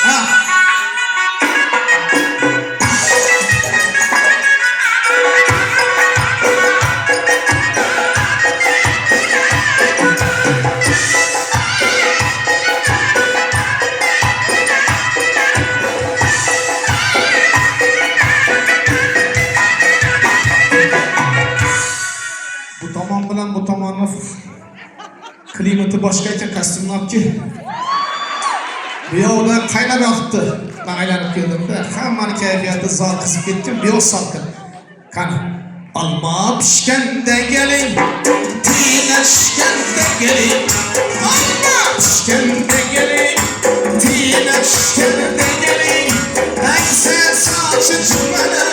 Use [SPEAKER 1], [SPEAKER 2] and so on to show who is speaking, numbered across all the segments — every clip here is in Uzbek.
[SPEAKER 1] Ha. Bu tomon bilan bu tomonni klimati boshqacha kostyumni olib kel. Bu yoqda qaynab yotibdi. Men aylanib keldim-da, hammani kayfiyati zo'r qizib ketgan, bu yoq salqin. Qani, olma pishganda keling, tinashganda keling. Olma pishganda keling, tinashganda keling. Aysa sochi chumana,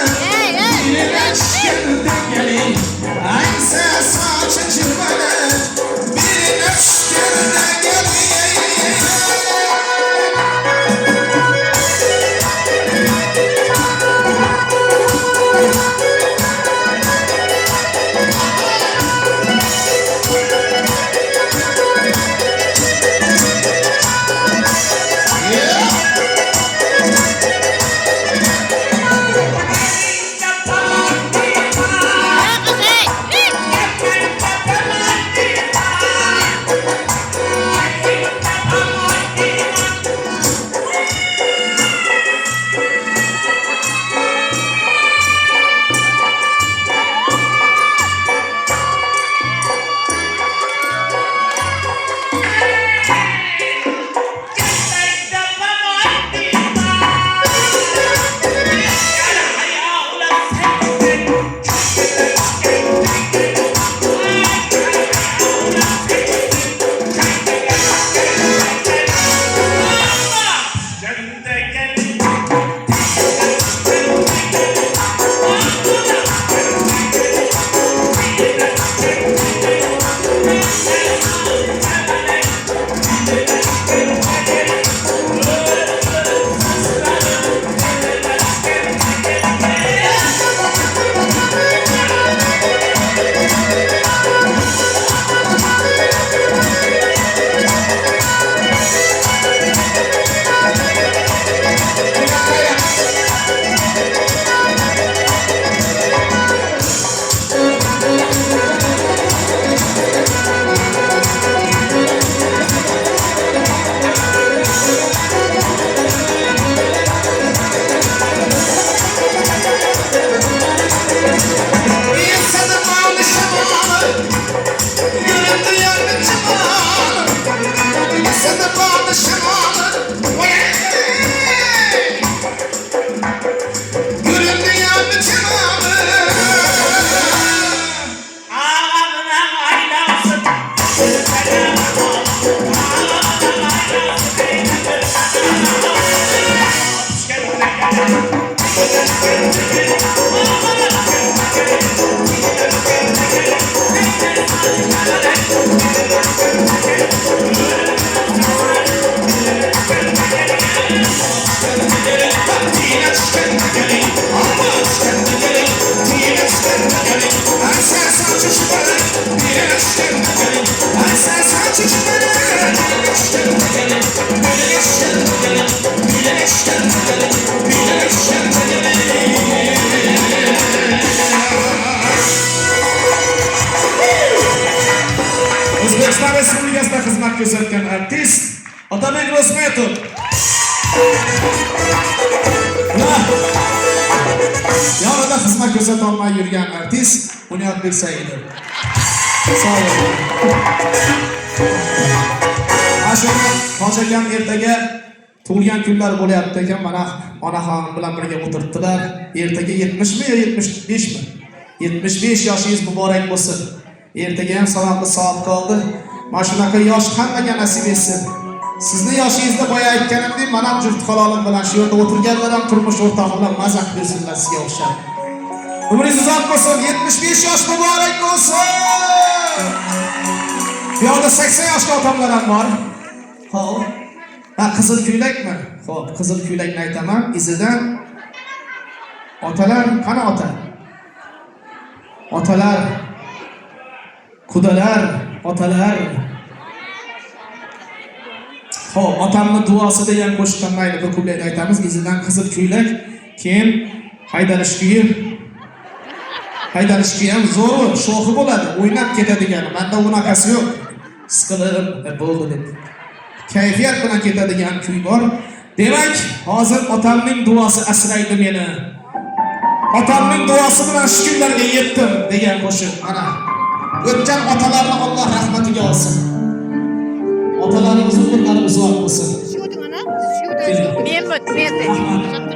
[SPEAKER 1] tinashganda keling. Aysa sochi chumana, tinashganda keling. O'zbekiston Respublikasida xizmat ko'rsatgan artist Otabek Ro'smetov. Yonida xizmat ko'rsata olmay yurgan artist Bunyodbek Saidov. Sog' bo'ling. Ashuna Hoji akam ertaga tug'ilgan kunlar bo'lyapti ekan, mana onaxon bilan birga o'tiribdilar. Ertaga 70 mi yo 75 mi? 75 yoshingiz muborak bo'lsin. Ertaga ham salomli soat qoldi. Mana shunaqa yosh hammaga nasib etsin. Sizni yoshingizda boya aytganimdek, mana juft halolim bilan shu yerda o'tirganlar ham turmush o'rtog'i bilan mazaq bersinlar sizga o'xshab. Umringiz uzoq bo'lsin, 75 yosh muborak bo'lsin. Bu yerda 80 yoshli otamlar ham bor. Xo'p. Ha, qizil ko'ylakmi? Xo'p, qizil ko'ylakni aytaman. Izidan otalar, qani ota? Otalar, qudalar, otalar. Xo'p, otamning duosi degan qo'shiqdan mayli bir kuplay aytamiz. Izidan qizil kuylak, keyin haydalish kuyi. Haydalish kuyi ham zo'r, sho'xi bo'ladi, o'ynab ketadigani. Menda unaqasi yo'q. Siqilib bo'ldi deb. Kayfiyat bilan ketadigan kuy bor. Demak, hozir otamning duosi asraydi meni. Otamning duosi bilan shu kunlarga yetdim degan qo'shiq. Mana o'tgan otalarni Alloh rahmatiga olsin. Otalarimiz umrlari uzoq bo'lsin.
[SPEAKER 2] Shu o'ting ana, shu o'ting. Men